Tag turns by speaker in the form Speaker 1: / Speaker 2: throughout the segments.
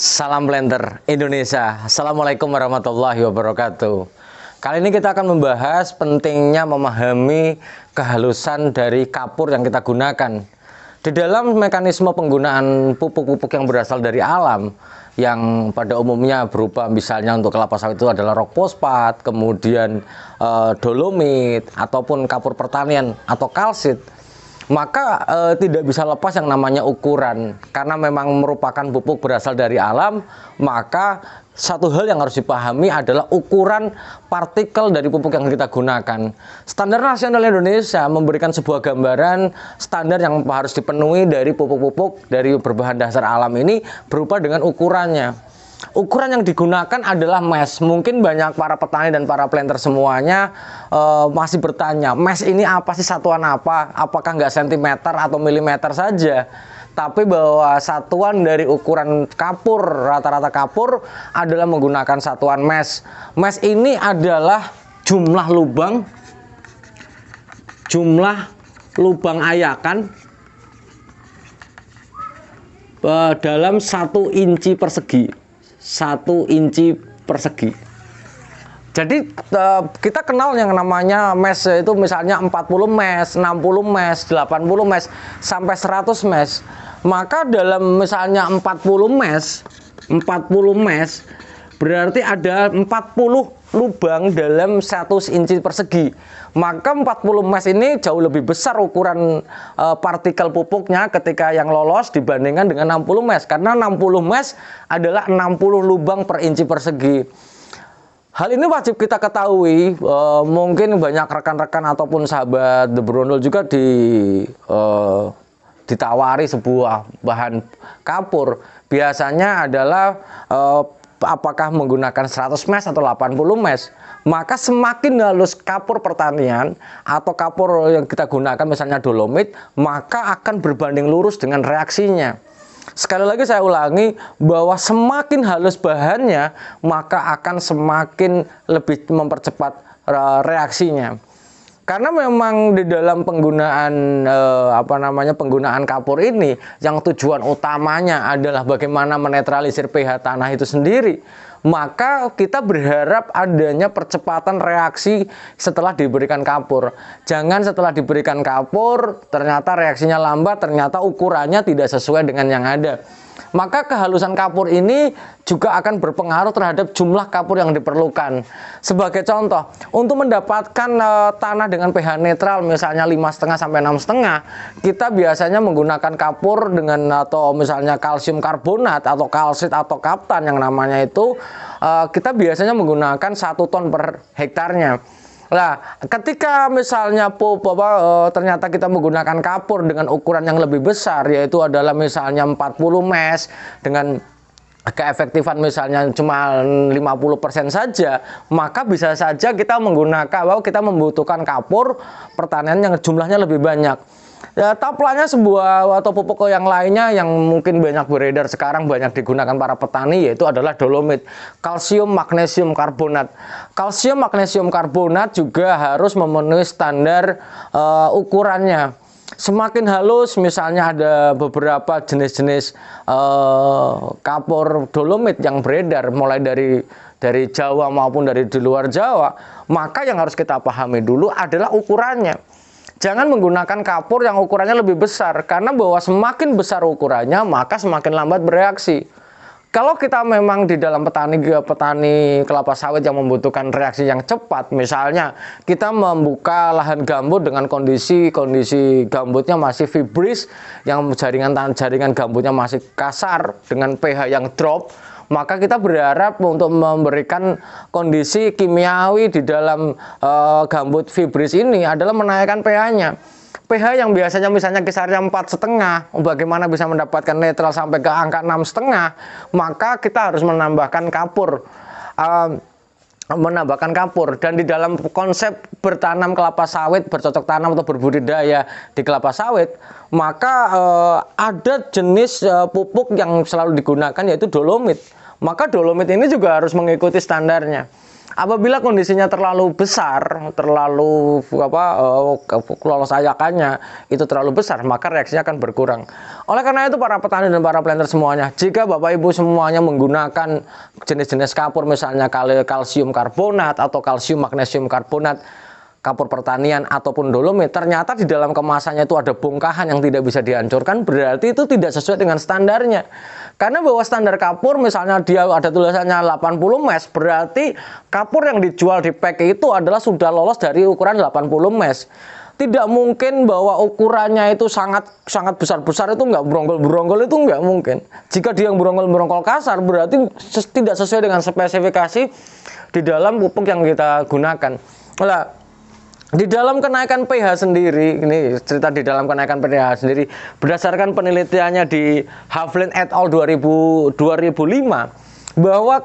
Speaker 1: Salam Blender Indonesia. Assalamualaikum warahmatullahi wabarakatuh. Kali ini kita akan membahas pentingnya memahami kehalusan dari kapur yang kita gunakan. Di dalam mekanisme penggunaan pupuk-pupuk yang berasal dari alam, yang pada umumnya berupa misalnya untuk kelapa sawit itu adalah rock fosfat, kemudian dolomit, ataupun kapur pertanian atau kalsit, maka tidak bisa lepas yang namanya ukuran. Karena memang merupakan pupuk berasal dari alam, maka satu hal yang harus dipahami adalah ukuran partikel dari pupuk yang kita gunakan. Standar nasional Indonesia memberikan sebuah gambaran standar yang harus dipenuhi dari pupuk-pupuk dari berbahan dasar alam ini berupa dengan ukurannya. Ukuran yang digunakan adalah mesh. Mungkin banyak para petani dan para planter semuanya masih bertanya, mesh ini apa sih, satuan apa? Apakah nggak sentimeter atau milimeter saja? Tapi bahwa satuan dari ukuran kapur, rata-rata kapur adalah menggunakan satuan mesh. Mesh ini adalah jumlah lubang ayakan dalam 1 inci persegi. 1 inci persegi. Jadi kita kenal yang namanya mesh itu misalnya 40 mesh, 60 mesh, 80 mesh, sampai 100 mesh. Maka dalam misalnya 40 mesh berarti ada 40 lubang dalam 1 inci persegi. Maka 40 mesh ini jauh lebih besar ukuran partikel pupuknya ketika yang lolos dibandingkan dengan 60 mesh. Karena 60 mesh adalah 60 lubang per inci persegi. Hal ini wajib kita ketahui. Mungkin banyak rekan-rekan ataupun sahabat The Brondol juga ditawari sebuah bahan kapur. Biasanya adalah apakah menggunakan 100 mesh atau 80 mesh. Maka semakin halus kapur pertanian atau kapur yang kita gunakan misalnya dolomit, maka akan berbanding lurus dengan reaksinya. Sekali lagi saya ulangi bahwa semakin halus bahannya, maka akan semakin lebih mempercepat reaksinya. Karena memang di dalam penggunaan penggunaan kapur ini yang tujuan utamanya adalah bagaimana menetralisir pH tanah itu sendiri, maka kita berharap adanya percepatan reaksi setelah diberikan kapur. Jangan setelah diberikan kapur ternyata reaksinya lambat, ternyata ukurannya tidak sesuai dengan yang ada. Maka kehalusan kapur ini juga akan berpengaruh terhadap jumlah kapur yang diperlukan. Sebagai contoh, untuk mendapatkan tanah dengan pH netral misalnya 5,5 sampai 6,5, kita biasanya menggunakan kapur dengan atau misalnya kalsium karbonat atau kalsit atau kaptan yang namanya itu, kita biasanya menggunakan 1 ton per hektarnya. Nah, ketika misalnya ternyata kita menggunakan kapur dengan ukuran yang lebih besar, yaitu adalah misalnya 40 mesh dengan keefektifan misalnya cuma 50% saja, maka bisa saja kita membutuhkan kapur pertanian yang jumlahnya lebih banyak. Ya, taplannya sebuah atau pupuk yang lainnya yang mungkin banyak beredar sekarang, banyak digunakan para petani, yaitu adalah dolomit, kalsium magnesium karbonat. Kalsium magnesium karbonat juga harus memenuhi standar ukurannya. Semakin halus, misalnya ada beberapa jenis-jenis kapur dolomit yang beredar mulai dari Jawa maupun dari di luar Jawa, maka yang harus kita pahami dulu adalah ukurannya. Jangan menggunakan kapur yang ukurannya lebih besar, karena bahwa semakin besar ukurannya maka semakin lambat bereaksi. Kalau kita memang di dalam petani kelapa sawit yang membutuhkan reaksi yang cepat, misalnya kita membuka lahan gambut dengan kondisi gambutnya masih fibris, yang jaringan gambutnya masih kasar dengan pH yang drop, maka kita berharap untuk memberikan kondisi kimiawi di dalam gambut fibris ini adalah menaikkan pH-nya. pH yang biasanya misalnya kisarnya 4,5, bagaimana bisa mendapatkan netral sampai ke angka 6,5, maka kita harus menambahkan kapur. Dan di dalam konsep bertanam kelapa sawit, bercocok tanam atau berbudidaya di kelapa sawit, maka ada jenis pupuk yang selalu digunakan yaitu dolomit. Maka dolomit ini juga harus mengikuti standarnya. Apabila kondisinya terlalu besar, terlalu lolos ayakannya itu terlalu besar, maka reaksinya akan berkurang. Oleh karena itu para petani dan para planter semuanya, jika Bapak Ibu semuanya menggunakan jenis-jenis kapur misalnya kalsium karbonat atau kalsium magnesium karbonat, kapur pertanian ataupun dolomit, ternyata di dalam kemasannya itu ada bongkahan yang tidak bisa dihancurkan, berarti itu tidak sesuai dengan standarnya. Karena bahwa standar kapur misalnya dia ada tulisannya 80 mes, berarti kapur yang dijual di pack itu adalah sudah lolos dari ukuran 80 mes. Tidak mungkin bahwa ukurannya itu sangat besar-besar, itu enggak beronggol-beronggol, itu enggak mungkin. Jika dia yang beronggol-beronggol kasar, berarti tidak sesuai dengan spesifikasi di dalam pupuk yang kita gunakan. Nah, di dalam kenaikan pH sendiri, ini cerita di dalam kenaikan pH sendiri, berdasarkan penelitiannya di Havlin et al. 2005, bahwa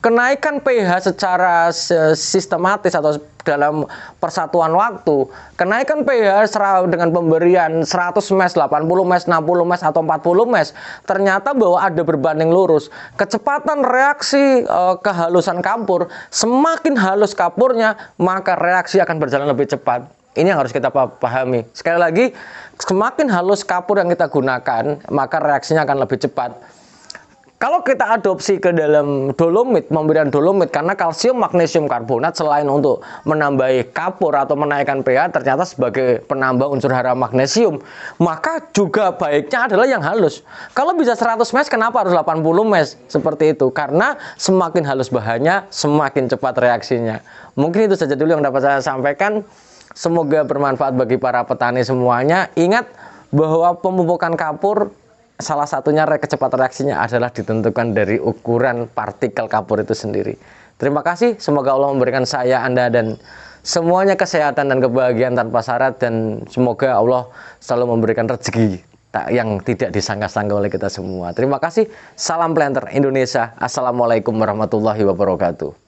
Speaker 1: kenaikan pH secara sistematis atau dalam persatuan waktu, kenaikan pH dengan pemberian 100 mes, 80 mes, 60 mes, atau 40 mes, ternyata bahwa ada berbanding lurus. Kecepatan reaksi kehalusan kapur, semakin halus kapurnya, maka reaksi akan berjalan lebih cepat. Ini yang harus kita pahami. Sekali lagi, semakin halus kapur yang kita gunakan, maka reaksinya akan lebih cepat. Kalau kita adopsi ke dalam dolomit, pemberian dolomit, karena kalsium magnesium karbonat selain untuk menambahi kapur atau menaikkan pH, ternyata sebagai penambah unsur hara magnesium, maka juga baiknya adalah yang halus. Kalau bisa 100 mes, kenapa harus 80 mes? Seperti itu, karena semakin halus bahannya, semakin cepat reaksinya. Mungkin itu saja dulu yang dapat saya sampaikan. Semoga bermanfaat bagi para petani semuanya. Ingat bahwa pemupukan kapur, salah satunya kecepatan reaksinya adalah ditentukan dari ukuran partikel kapur itu sendiri. Terima kasih, semoga Allah memberikan saya, Anda, dan semuanya kesehatan dan kebahagiaan tanpa syarat, dan semoga Allah selalu memberikan rezeki yang tidak disangka-sangka oleh kita semua. Terima kasih, salam planter Indonesia. Assalamualaikum warahmatullahi wabarakatuh.